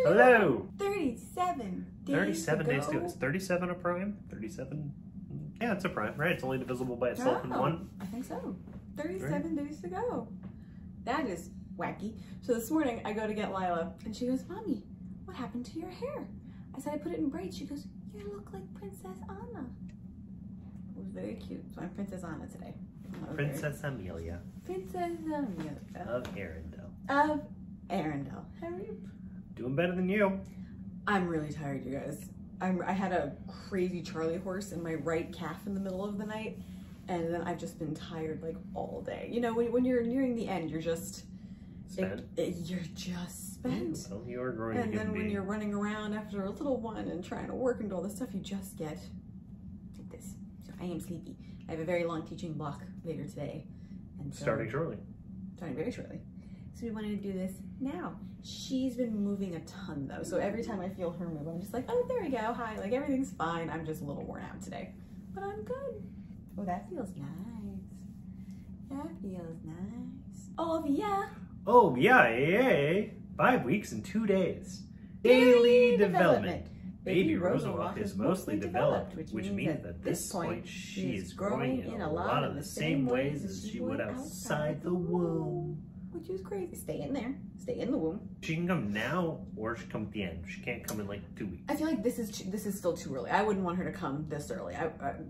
Hello. 37 days 37 to days go. to go. Is 37 a prime? 37? Yeah, it's a prime, right? It's only divisible by itself in one. I think so. 37 days to go. That is wacky. So this morning I go to get Lila and she goes, Mommy, what happened to your hair? I said, I put it in braids. She goes, you look like Princess Anna. It was very cute. So I'm Princess Anna today. Princess Amelia. Princess Amelia. Of Arendelle. Of Arendelle. How are you? Doing better than you. I'm really tired, you guys. I had a crazy Charlie horse in my right calf in the middle of the night, and then I've just been tired like all day. You know, when you're nearing the end, you're just Spent. You're just spent. Well, you're growing. And then when you're running around after a little one and trying to work and do all this stuff, you just get like this. So I am sleepy. I have a very long teaching block later today, and so, starting shortly. starting very shortly. So we wanted to do this now. She's been moving a ton though. So every time I feel her move, I'm just like, oh, there we go. Hi, like everything's fine. I'm just a little worn out today, but I'm good. Oh, that feels nice. That feels nice. Oh, yeah. Oh, yeah. 5 weeks and 2 days. Daily development. Baby Rosenwalk is mostly developed, which means that at this point she is growing in a lot of the same ways as she would outside the womb. Which is crazy. Stay in there. Stay in the womb. She can come now or she can come at the end. She can't come in like 2 weeks. I feel like this is still too early. I wouldn't want her to come this early.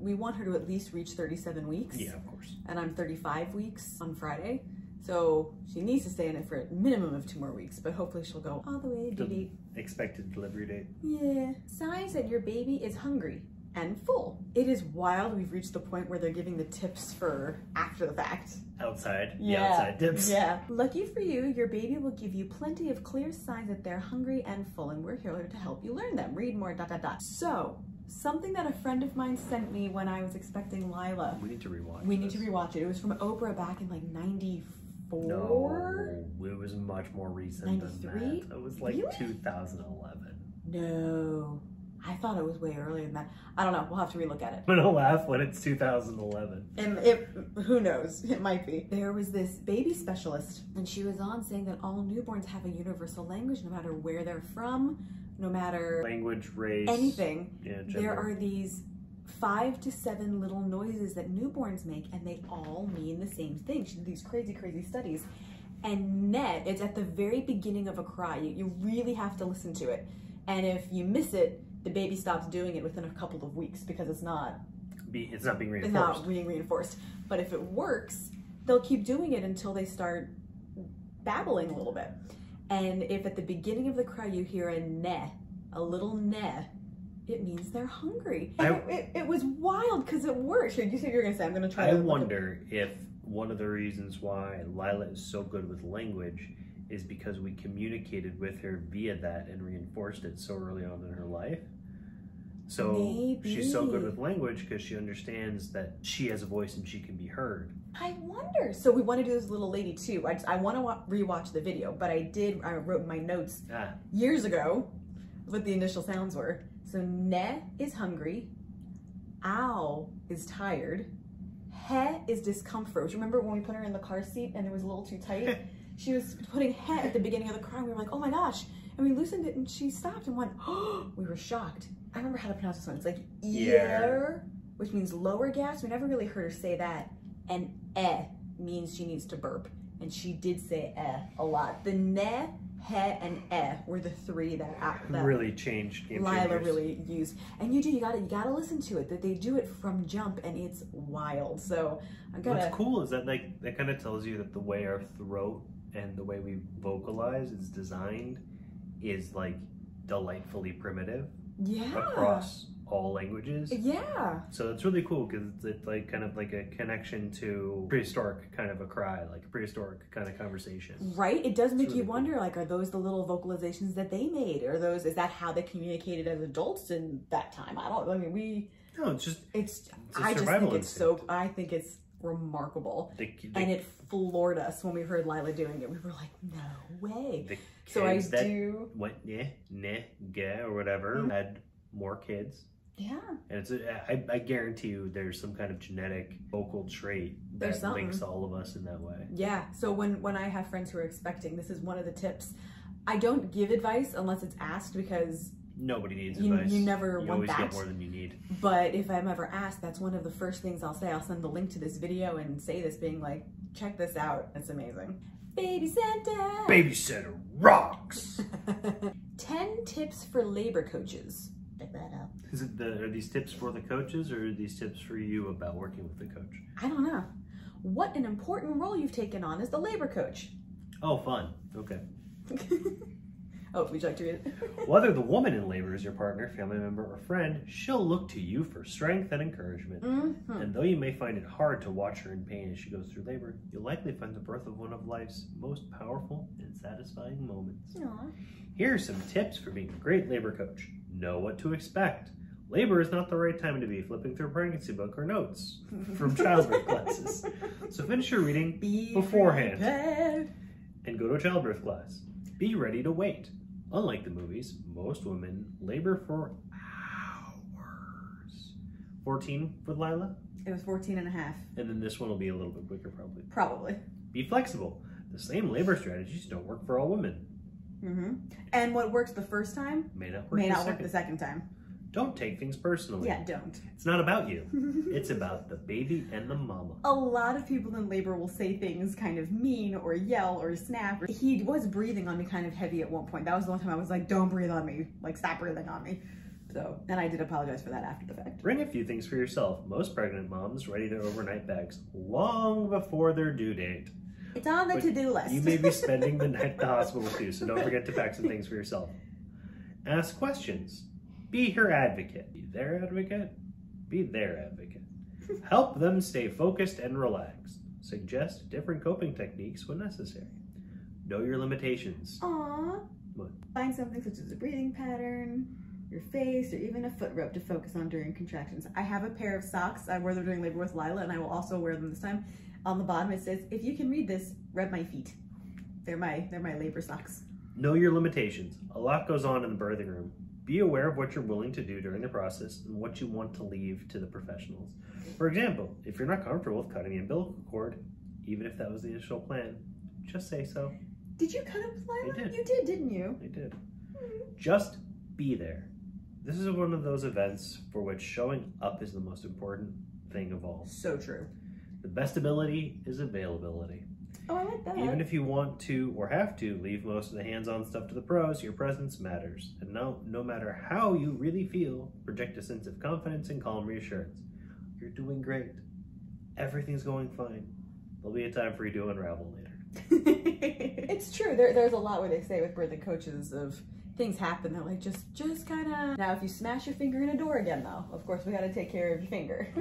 We want her to at least reach 37 weeks. Yeah, of course. And I'm 35 weeks on Friday. So she needs to stay in it for a minimum of 2 more weeks, but hopefully she'll go all the way to due date. Expected delivery date. Yeah. Signs that your baby is hungry and full. It is wild. We've reached the point where they're giving the tips for after the fact. Outside. Yeah. The outside tips. Yeah. Lucky for you, your baby will give you plenty of clear signs that they're hungry and full, and we're here to help you learn them. Read more, ... So, something that a friend of mine sent me when I was expecting Lila. We need to rewatch We need to rewatch it. It was from Oprah back in like 94? No, it was much more recent 93? than that. It was like Really? 2011. No. I thought it was way earlier than that. I don't know. We'll have to relook at it. I'm gonna laugh when it's 2011. And who knows? It might be. There was this baby specialist, and she was on saying that all newborns have a universal language, no matter where they're from, no matter Language, race, anything. Yeah, gender. There are these 5 to 7 little noises that newborns make, and they all mean the same thing. She did these crazy, crazy studies. And net, it's at the very beginning of a cry. You really have to listen to it. And if you miss it, the baby stops doing it within a couple of weeks because it's not being reinforced. It's not being reinforced. But if it works, they'll keep doing it until they start babbling a little bit. And if at the beginning of the cry you hear a neh, a little neh, it means they're hungry. And it was wild because it worked. You said you were going to say, I'm going to try I wonder if one of the reasons why Lila is so good with language is because we communicated with her via that and reinforced it so early on in her life. So Maybe. She's so good with language because she understands that she has a voice and she can be heard. I wonder. So we want to do this little lady too. I want to rewatch the video, but I wrote in my notes years ago what the initial sounds were. So ne is hungry, ow is tired, he is discomfort. Remember when we put her in the car seat and it was a little too tight? She was putting he at the beginning of the cry. And we were like, oh my gosh. And we loosened it and she stopped and went, oh, we were shocked. I remember how to pronounce this one. It's like ear, which means lower gas. We never really heard her say that. And means she needs to burp. And she did say a lot. The ne, he, and were the 3 that really changed. Lila really used. And you gotta listen to it. That they do it from jump and it's wild. So I gotta. What's cool is that that kind of tells you that the way our throat and the way we vocalize is designed is like delightfully primitive. Yeah. Across all languages. Yeah. So it's really cool because it's like kind of like a connection to prehistoric kind of a cry, like a prehistoric kind of conversation. Right? It does make really you wonder, like, are those the little vocalizations that they made? Is that how they communicated as adults in that time? No, it's just I think it's remarkable. And it floored us when we heard Lila doing it. We were like, no way. So I do. Went ge, or whatever, had more kids. Yeah. And I guarantee you there's some kind of genetic vocal trait that links all of us in that way. Yeah. So when I have friends who are expecting, this is one of the tips. I don't give advice unless it's asked because nobody needs advice. You never want that. You always get more than you need. But if I'm ever asked, that's one of the first things I'll say. I'll send the link to this video and say this, being like, check this out. It's amazing. Baby Center. Baby Center rocks. 10 tips for labor coaches. Check that out. Are these tips for the coaches, or are these tips for you about working with the coach? I don't know. What an important role you've taken on as the labor coach. Oh, fun. Okay. Oh, would you like to read it? Whether the woman in labor is your partner, family member, or friend, she'll look to you for strength and encouragement. Mm-hmm. And though you may find it hard to watch her in pain as she goes through labor, you'll likely find the birth of one of life's most powerful and satisfying moments. Aww. Here are some tips for being a great labor coach. Know what to expect. Labor is not the right time to be flipping through a pregnancy book or notes from childbirth classes. So finish your reading beforehand and go to a childbirth class. Be ready to wait. Unlike the movies, most women labor for hours. 14 with Lila? It was 14 and a half. And then this one will be a little bit quicker, probably. Probably. Be flexible. The same labor strategies don't work for all women. Mm-hmm. And what works the first time may not work the second time. Don't take things personally. Yeah, don't. It's not about you. It's about the baby and the mama. A lot of people in labor will say things kind of mean or yell or snap. He was breathing on me kind of heavy at one point. That was the one time I was like, don't breathe on me. Like, stop breathing on me. So, and I did apologize for that after the fact. Bring a few things for yourself. Most pregnant moms ready their overnight bags long before their due date. It's on the to-do list. You may be spending the night at the hospital too, so don't forget to pack some things for yourself. Ask questions. Be her advocate. Be their advocate. Be their advocate. Help them stay focused and relaxed. Suggest different coping techniques when necessary. Know your limitations. Aww. What? Find something such as a breathing pattern, your face, or even a foot rub to focus on during contractions. I have a pair of socks. I wore them during labor with Lila, and I will also wear them this time. On the bottom it says, if you can read this, rub my feet. They're my labor socks. Know your limitations. A lot goes on in the birthing room. Be aware of what you're willing to do during the process and what you want to leave to the professionals. For example, if you're not comfortable with cutting the umbilical cord, even if that was the initial plan, just say so. Did you cut it with Lila? I did. You did, didn't you? I did. Just be there. This is one of those events for which showing up is the most important thing of all. So true. The best ability is availability. Oh, I like that. Even if you want to or have to leave most of the hands-on stuff to the pros, your presence matters. And no matter how you really feel, project a sense of confidence and calm reassurance. You're doing great. Everything's going fine. There'll be a time for you to unravel later. It's true. There's a lot where they say with birthing coaches of things happen. They're like, just kind of. Now, if you smash your finger in a door again, though, of course, we got to take care of your finger.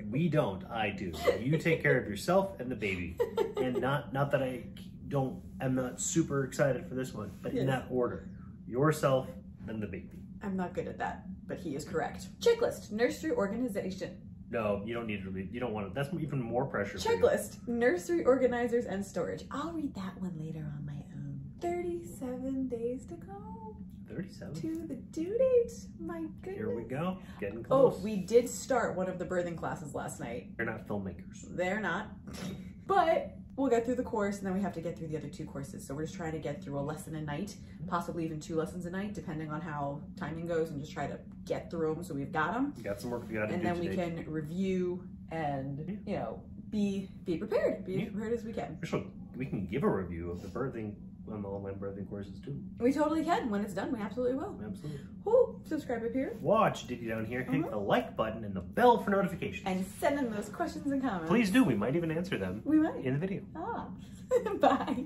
We don't. I do. You take care of yourself and the baby. And not that I'm not super excited for this one, but yes. In that order. Yourself and the baby. I'm not good at that, but he is correct. Checklist, nursery organization. No, you don't need to read. You don't want to. That's even more pressure. Checklist, nursery organizers and storage. I'll read that one later on my own. 37 days to go. 37? To the due date. My goodness. Here we go. Getting close. Oh, we did start one of the birthing classes last night. They're not filmmakers. They're not. But we'll get through the course, and then we have to get through the other 2 courses. So we're just trying to get through a lesson a night, possibly even 2 lessons a night, depending on how timing goes, and just try to get through them so we've got them. We got some work we got to do And then today. We can review and, you know, be prepared. Be as prepared as we can. We can give a review of the birthing on the online birthing courses too. We totally can. When it's done, we absolutely will. Absolutely. Woo! Subscribe up here. Watch Diddy down here. Hit the like button and the bell for notifications. And send in those questions and comments. Please do. We might even answer them. We might. In the video. Ah. Bye.